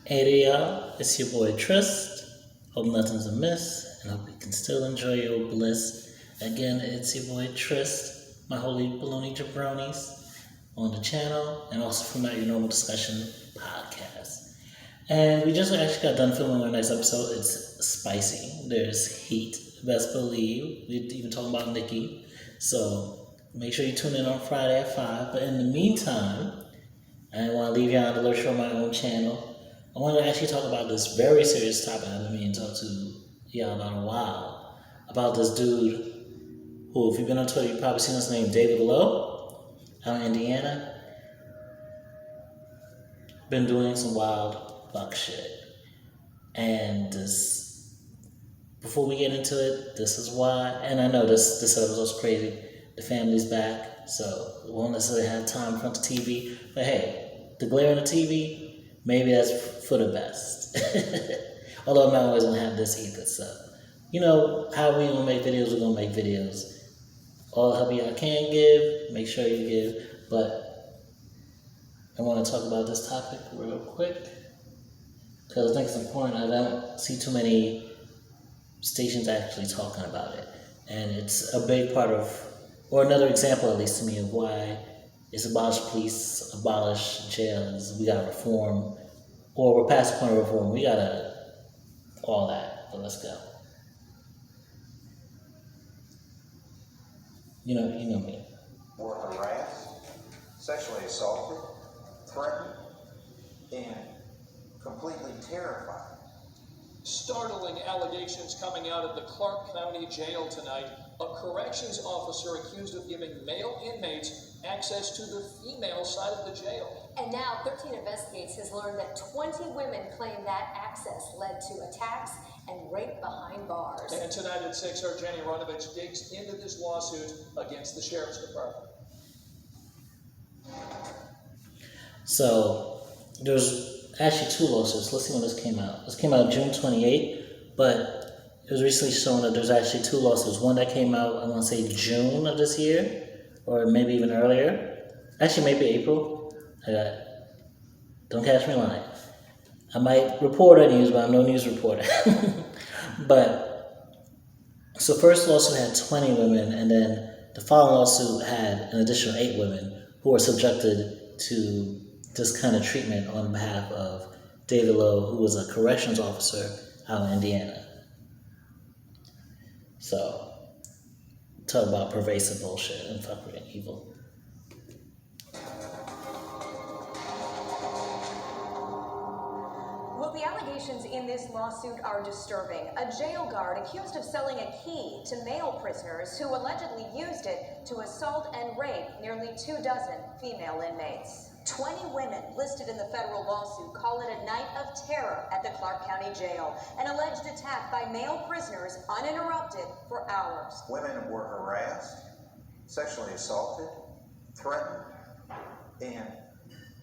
Hey there, y'all. It's your boy Tryst. Hope nothing's amiss, and hope you can still enjoy your bliss. Again, it's your boy Tryst, my holy baloney jabronis, on the channel, and also from Not Your Normal Discussion podcast. And we just actually got done filming our next episode. It's spicy. There's heat, best believe. We're even talking about Nikki. So make sure you tune in on Friday at 5. But in the meantime, I didn't want to leave y'all on the lurch on my own channel. I wanted to actually talk about this very serious topic I've been meaning to talk to y'all about a while. About this dude who, if you've been on Twitter, you've probably seen his name, David Lowe, out in Indiana. Been doing some wild fuck shit. And this, before we get into it, this is why, and I know this episode's crazy. The family's back, so we won't necessarily have time in front of the TV. But hey, the glare on the TV, maybe that's for the best. Although I'm not always going to have this either. So, you know, how we going to make videos, we're going to make videos. All the help y'all can give, make sure you give. But I want to talk about this topic real quick, because I think it's important. I don't see too many stations actually talking about it. And it's a big part of, or another example at least to me, of why it's abolish police, abolish jails, we gotta reform, or we're past the point of reform, we gotta, all that, but let's go. You know me. Were harassed, sexually assaulted, threatened, and completely terrified. Startling allegations coming out of the Clark County Jail tonight. A corrections officer accused of giving male inmates access to the female side of the jail. And now 13 Investigates has learned that 20 women claim that access led to attacks and rape behind bars. And tonight at 6, our Jenny Ronovich digs into this lawsuit against the Sheriff's Department. So, there's actually 2 lawsuits. Let's see when this came out. This came out June 28th, but it was recently shown that there's actually 2 lawsuits. One that came out, I want to say June of this year, or maybe even earlier. Actually, maybe April. Don't catch me lying. I might report on news, but I'm no news reporter. But, so first lawsuit had 20 women, and then the following lawsuit had an additional 8 women who were subjected to this kind of treatment on behalf of David Lowe, who was a corrections officer out in Indiana. So, talk about pervasive bullshit and fuckery and evil. Well, the allegations in this lawsuit are disturbing. A jail guard accused of selling a key to male prisoners who allegedly used it to assault and rape nearly 24 female inmates. 20 women listed in the federal lawsuit call it a night of terror at the Clark County Jail, an alleged attack by male prisoners uninterrupted for hours. Women were harassed, sexually assaulted, threatened, and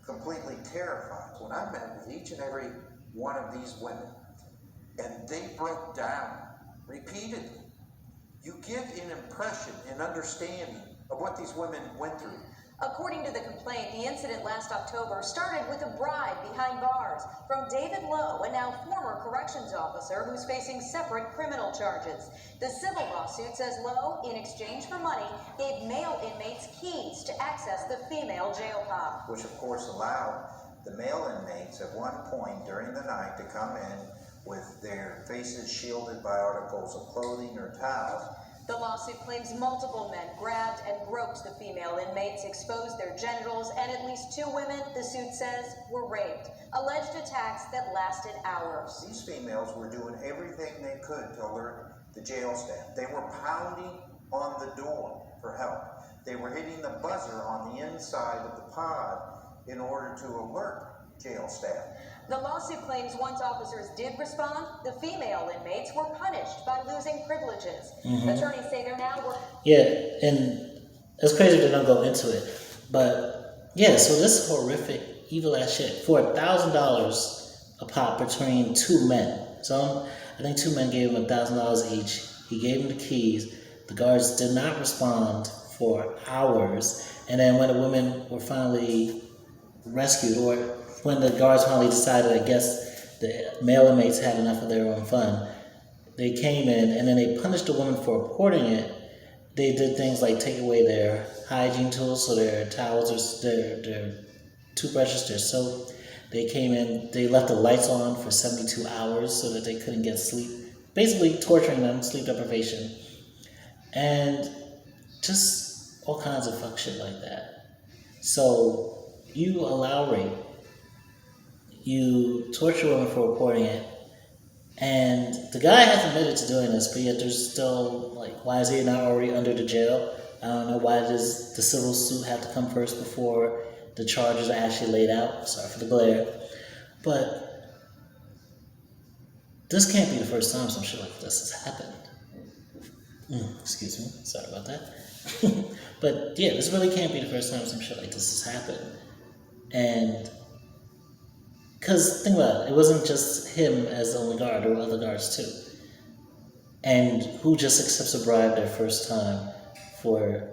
completely terrified. When I met with each and every one of these women, and they broke down repeatedly, you get an impression, an understanding of what these women went through. According to the complaint, the incident last October started with a bribe behind bars from David Lowe, a now former corrections officer who's facing separate criminal charges. The civil lawsuit says Lowe, in exchange for money, gave male inmates keys to access the female jail pod, Which of course allowed the male inmates at one point during the night to come in with their faces shielded by articles of clothing or towels. The lawsuit claims multiple men grabbed and groped the female inmates, exposed their genitals, and at least 2 women, the suit says, were raped. Alleged attacks that lasted hours. These females were doing everything they could to alert the jail staff. They were pounding on the door for help. They were hitting the buzzer on the inside of the pod in order to alert jail staff. The lawsuit claims once officers did respond, the female inmates were punished by losing privileges. Attorneys say they're now working. Yeah, and it's crazy if they don't go into it. But, yeah, so this horrific, evil-ass shit. For $1,000 a pop between 2 men. So I think 2 men gave him $1,000 each. He gave them the keys. The guards did not respond for hours. And then when the women were finally rescued, or when the guards finally decided, I guess, the male inmates had enough of their own fun. They came in and then they punished the woman for reporting it. They did things like take away their hygiene tools, so their towels, or their toothbrushes, their soap. They came in, they left the lights on for 72 hours so that they couldn't get sleep. Basically torturing them, sleep deprivation. And just all kinds of fuck shit like that. So you allow rape, you torture women for reporting it, and the guy has admitted to doing this, but yet there's still, like, why is he not already under the jail? I don't know, why does the civil suit have to come first before the charges are actually laid out? Sorry for the glare. But this can't be the first time some shit like this has happened. Excuse me, sorry about that. But yeah, this really can't be the first time some shit like this has happened. And because think about it, it wasn't just him as the only guard, there were other guards too. And who just accepts a bribe their first time for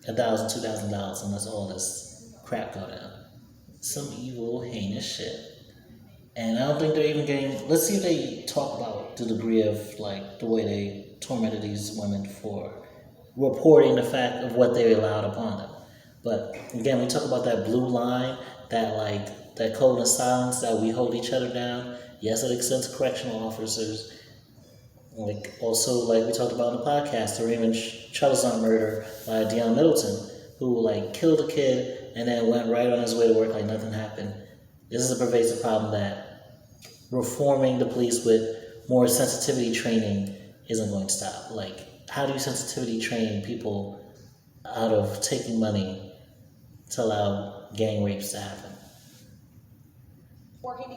$1,000, $2,000 and lets all this crap go down? Some evil, heinous shit. And I don't think they're even getting, let's see if they talk about the degree of, like, the way they tormented these women for reporting the fact of what they allowed upon them. But again, we talk about that blue line, that, like, that code of silence, that we hold each other down. Yes, it extends to correctional officers. Like, also, like we talked about in the podcast, the Raymond Chalazon murder by Deion Middleton, who, like, killed a kid and then went right on his way to work like nothing happened. This is a pervasive problem that reforming the police with more sensitivity training isn't going to stop. Like, how do you sensitivity train people out of taking money to allow gang rapes to happen? Working to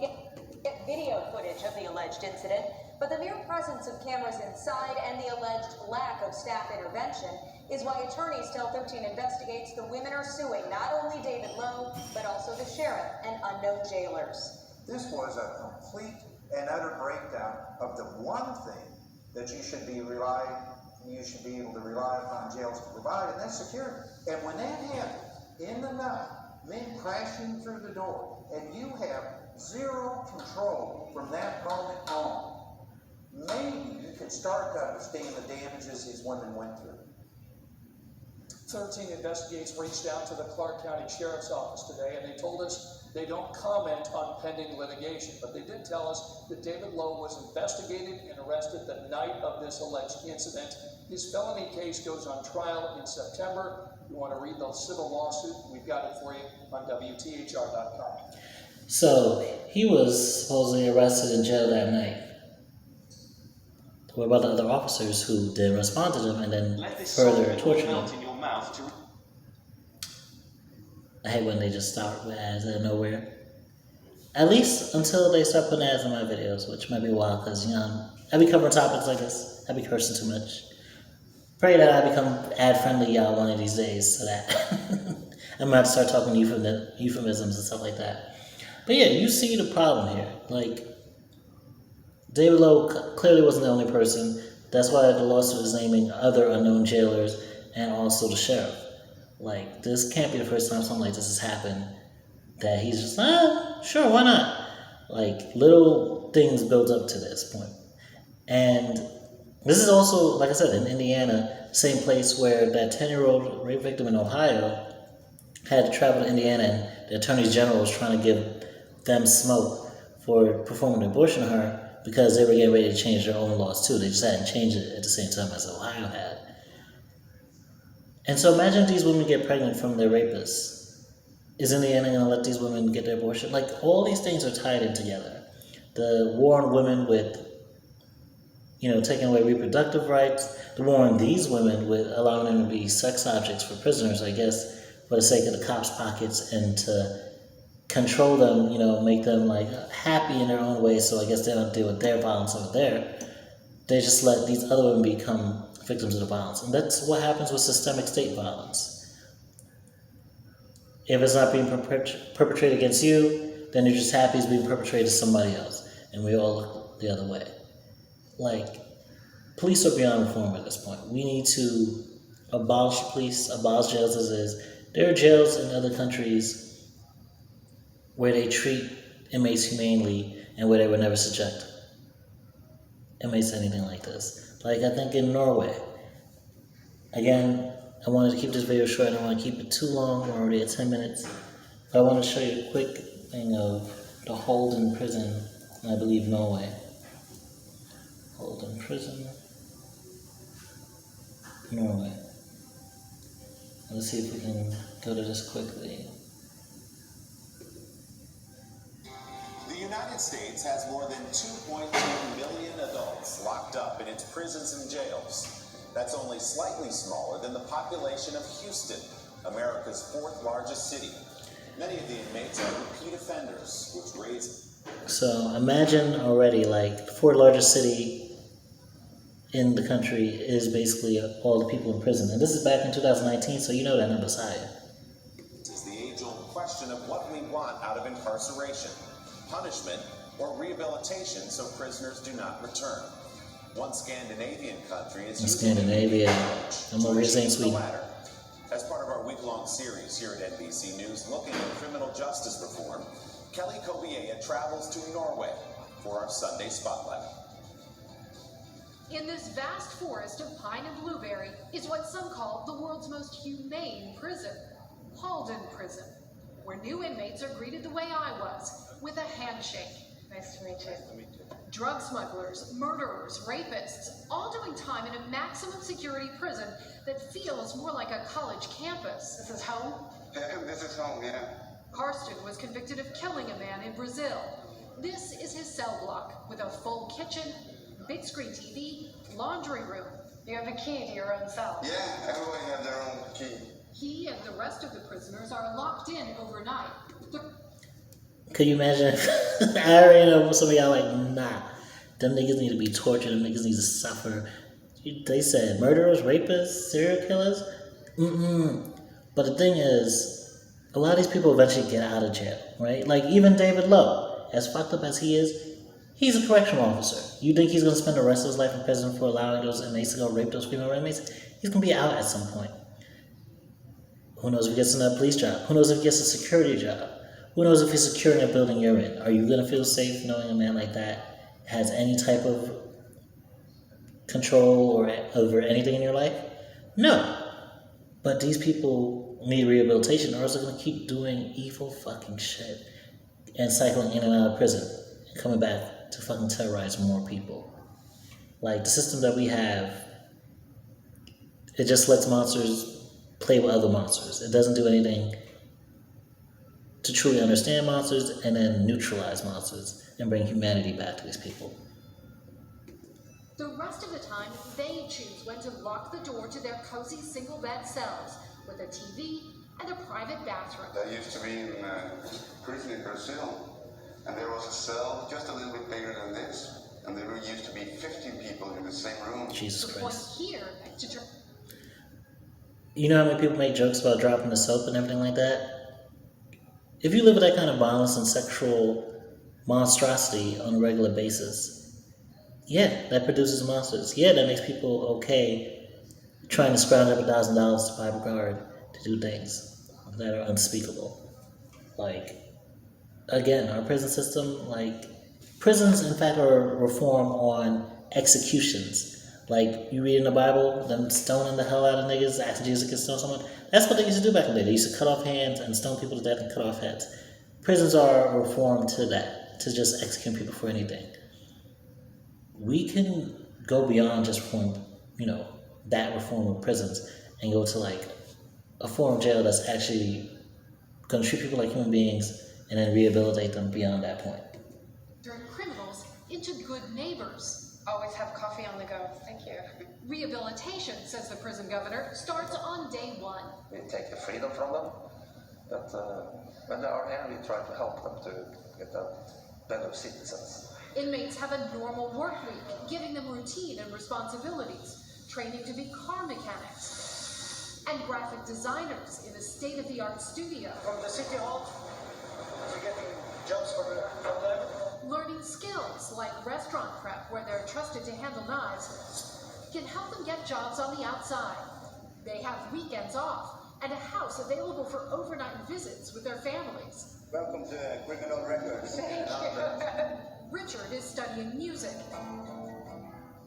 get video footage of the alleged incident, but the mere presence of cameras inside and the alleged lack of staff intervention is why attorneys tell 13 Investigates the women are suing not only David Lowe, but also the sheriff and unknown jailers. This was a complete and utter breakdown of the one thing that you should be able to rely upon jails to provide, and that's security. And when that happens in the night, men crashing through the door, and you have zero control from that moment on, maybe you can start to understand the damages these women went through. 13 Investigates reached out to the Clark County Sheriff's Office today, and they told us they don't comment on pending litigation, but they did tell us that David Lowe was investigated and arrested the night of this alleged incident. His felony case goes on trial in September. If you want to read the civil lawsuit, we've got it for you on WTHR.com. So, he was supposedly arrested and jailed that night. What about the other officers who did respond to him and then further torture him? I hate when they just start with ads out of nowhere. At least until they start putting ads in my videos, which might be wild because, you know, I be covering topics like this. I be cursing too much. Pray that I become ad-friendly, y'all, one of these days, so that I'm going to have to start talking euphemisms and stuff like that. But yeah, you see the problem here. Like, David Lowe clearly wasn't the only person. That's why the lawsuit is naming other unknown jailers and also the sheriff. Like, this can't be the first time something like this has happened. That he's just, sure, why not? Like, little things build up to this point. And this is also, like I said, in Indiana, same place where that 10-year-old rape victim in Ohio had to travel to Indiana and the Attorney General was trying to give them smoke for performing an abortion on her because they were getting ready to change their own laws too. They just hadn't changed it at the same time as Ohio had. And so imagine these women get pregnant from their rapists. Is Indiana going to let these women get their abortion? Like, all these things are tied in together. The war on women with, you know, taking away reproductive rights. The war on these women with allowing them to be sex objects for prisoners, I guess, for the sake of the cops' pockets and to control them, you know, make them, like, happy in their own way, so I guess they don't deal with their violence over there. They just let these other women become victims of the violence. And that's what happens with systemic state violence. If it's not being perpetrated against you, then you're just happy it's being perpetrated to somebody else. And we all look the other way. Like, police are beyond reform at this point. We need to abolish police, abolish jails as is. There are jails in other countries where they treat inmates humanely and where they would never subject inmates to anything like this. Like, I think in Norway, again, I wanted to keep this video short. I don't want to keep it too long. We're already at 10 minutes. But I want to show you a quick thing of the Holden prison, I believe Norway. Holden prison, Norway. Let's see if we can go to this quickly. The United States has more than 2.2 million adults locked up in its prisons and jails. That's only slightly smaller than the population of Houston, America's fourth largest city. Many of the inmates are repeat offenders, which raises... So imagine already, like, the fourth largest city in the country is basically all the people in prison. And this is back in 2019, so you know that number's higher. It is the age-old question of what we want out of incarceration. Punishment or rehabilitation so prisoners do not return. One Scandinavian country is Scandinavia. I'm over here saying Sweden. As part of our week-long series here at NBC News looking at criminal justice reform, Kelly Kobiea travels to Norway for our Sunday Spotlight. In this vast forest of pine and blueberry is what some call the world's most humane prison, Halden Prison, where new inmates are greeted the way I was, with a handshake. Nice to meet you. Nice to meet you. Drug smugglers, murderers, rapists, all doing time in a maximum security prison that feels more like a college campus. This is home? This is home, yeah. Karsten was convicted of killing a man in Brazil. This is his cell block with a full kitchen, big screen TV, laundry room. You have a key to your own cell. Yeah, everybody has their own key. He and the rest of the prisoners are locked in overnight. Could you imagine? I already know some of y'all like, nah, them niggas need to be tortured, them niggas need to suffer. They said murderers, rapists, serial killers? But the thing is, a lot of these people eventually get out of jail, right? Like even David Lowe, as fucked up as he is, he's a correctional officer. You think he's going to spend the rest of his life in prison for allowing those inmates to go rape those female inmates? He's going to be out at some point. Who knows if he gets another police job? Who knows if he gets a security job? Who knows if he's securing a building you're in? Are you going to feel safe knowing a man like that has any type of control or over anything in your life? No. But these people need rehabilitation or else they're going to keep doing evil fucking shit and cycling in and out of prison and coming back to fucking terrorize more people. Like, the system that we have, it just lets monsters play with other monsters. It doesn't do anything to truly understand monsters and then neutralize monsters and bring humanity back to these people. The rest of the time, they choose when to lock the door to their cozy single-bed cells with a TV and a private bathroom. That used to be in prison in Brazil, and there was a cell just a little bit bigger than this, and there used to be 15 people in the same room. Jesus the Christ. point here to You know how many people make jokes about dropping the soap and everything like that? If you live with that kind of violence and sexual monstrosity on a regular basis, yeah, that produces monsters. Yeah, that makes people okay trying to scrounge up $1,000 to buy a guard to do things that are unspeakable. Like, again, our prison system, like, prisons, in fact, are reform on executions. Like, you read in the Bible, them stoning the hell out of niggas after Jesus could stone someone. That's what they used to do back in the day. They used to cut off hands and stone people to death and cut off heads. Prisons are a reform to that, to just execute people for anything. We can go beyond just reform, that reform of prisons and go to, like, a form of jail that's actually going to treat people like human beings and then rehabilitate them beyond that point. turn criminals into good neighbors. Always have coffee on the go. Thank you. Rehabilitation, says the prison governor, starts on day one. We take the freedom from them, but when they are here, we try to help them to get better citizens. Inmates have a normal work week, giving them routine and responsibilities, training to be car mechanics, and graphic designers in a state-of-the-art studio. From the city hall, we're getting jobs from them. Learning skills like restaurant prep, where they're trusted to handle knives, can help them get jobs on the outside. They have weekends off and a house available for overnight visits with their families. Welcome to Criminal Records. Thank you. Richard is studying music.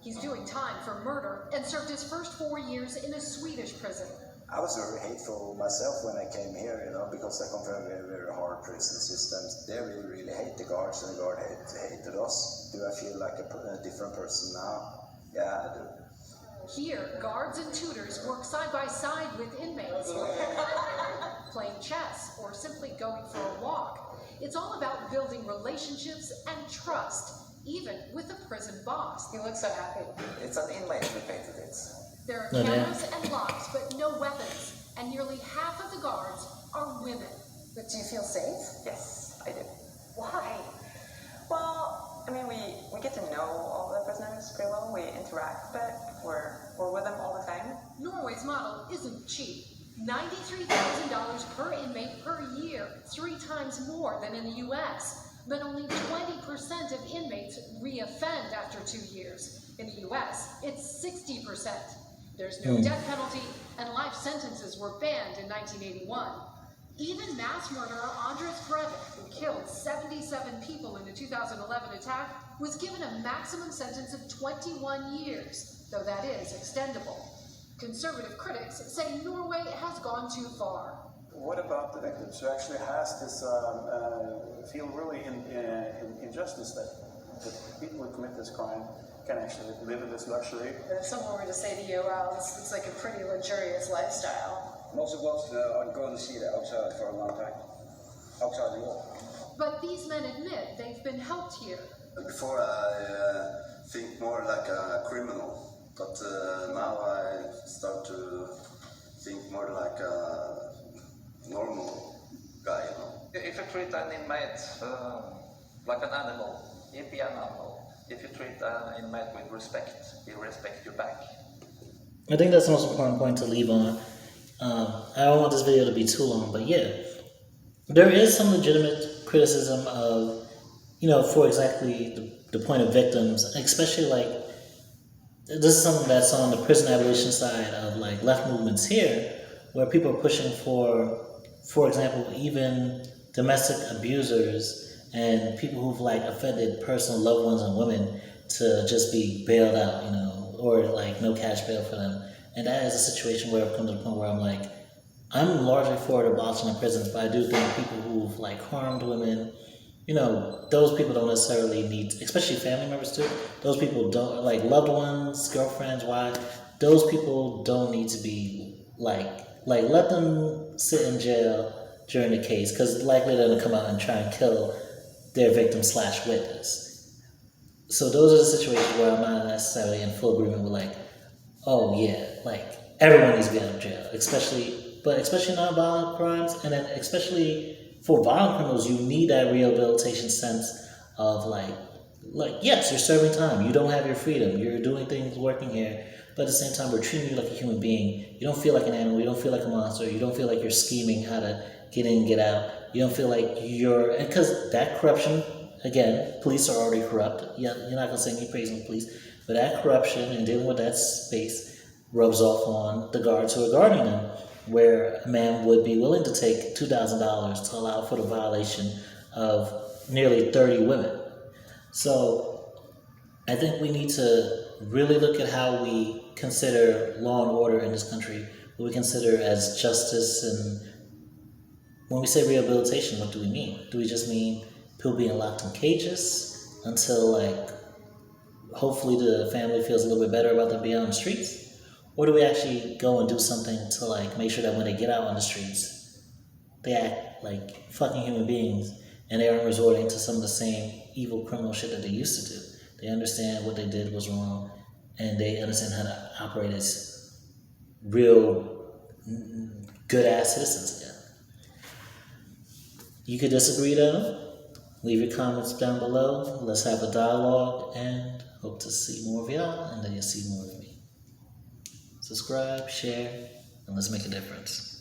He's doing time for murder and served his first 4 years in a Swedish prison. I was very hateful myself when I came here, because I come from a very, very hard prison systems. They really, really hate the guards, and the guard hated us. Do I feel like a different person now? Yeah, I do. Here, guards and tutors work side by side with inmates, playing chess or simply going for a walk. It's all about building relationships and trust, even with the prison boss. You look so happy. It's an inmate who painted it. There are cameras and locks, but no weapons, and nearly half of the guards are women. But do you feel safe? Yes, I do. Why? Well, I mean, we get to know all the prisoners pretty well. We interact, but we're with them all the time. Norway's model isn't cheap. $93,000 per inmate per year, 3 times more than in the US. But only 20% of inmates re-offend after 2 years. In the US, it's 60%. There's no death penalty, and life sentences were banned in 1981. Even mass murderer Andres Breivik, who killed 77 people in the 2011 attack, was given a maximum sentence of 21 years, though that is extendable. Conservative critics say Norway has gone too far. What about the victims who actually has this feel really injustice that people who commit this crime can actually live in this luxury? If someone were to say to you, wow, this looks like a pretty luxurious lifestyle. Most of us aren't going to see that outside for a long time. Outside the wall. But these men admit they've been helped here. Before I think more like a criminal, but now I start to think more like a normal guy, If you treat an inmate like an animal, he'll be an animal. If you treat an inmate with respect, he'll respect you back. I think that's the most important point to leave on. I don't want this video to be too long, but yeah, there is some legitimate criticism of, for exactly the point of victims, especially like, this is something that's on the prison abolition side of like left movements here, where people are pushing for example, even domestic abusers and people who've like offended personal loved ones and women to just be bailed out, or like no cash bail for them. And that is a situation where I've come to the point where I'm like, I'm largely for abolishing the prisons, but I do think people who've like harmed women, those people don't necessarily need, especially family members too, those people don't, like loved ones, girlfriends, wives, those people don't need to be like let them sit in jail during the case, because likely they're going to come out and try and kill their victim / witness. So those are the situations where I'm not necessarily in full agreement with like, oh yeah, like everyone needs to be out of jail, especially non-violent crimes, and then especially for violent criminals, you need that rehabilitation sense of like yes, you're serving time, you don't have your freedom, you're doing things working here, but at the same time, we're treating you like a human being. You don't feel like an animal, you don't feel like a monster, you don't feel like you're scheming how to get in, get out, you don't feel like and because that corruption, again, police are already corrupt. Yeah, you're not going to say me praising the police, but that corruption and dealing with that space rubs off on the guards who are guarding them, where a man would be willing to take $2,000 to allow for the violation of nearly 30 women. So I think we need to really look at how we consider law and order in this country, what we consider as justice, and when we say rehabilitation, what do we mean? Do we just mean people being locked in cages until like hopefully the family feels a little bit better about them being on the streets? Or do we actually go and do something to like make sure that when they get out on the streets, they act like fucking human beings and they aren't resorting to some of the same evil criminal shit that they used to do? They understand what they did was wrong, and they understand how to operate as real good-ass citizens again. You could disagree though. Leave your comments down below. Let's have a dialogue, and hope to see more of y'all, and then you'll see more of me. Subscribe, share, and let's make a difference.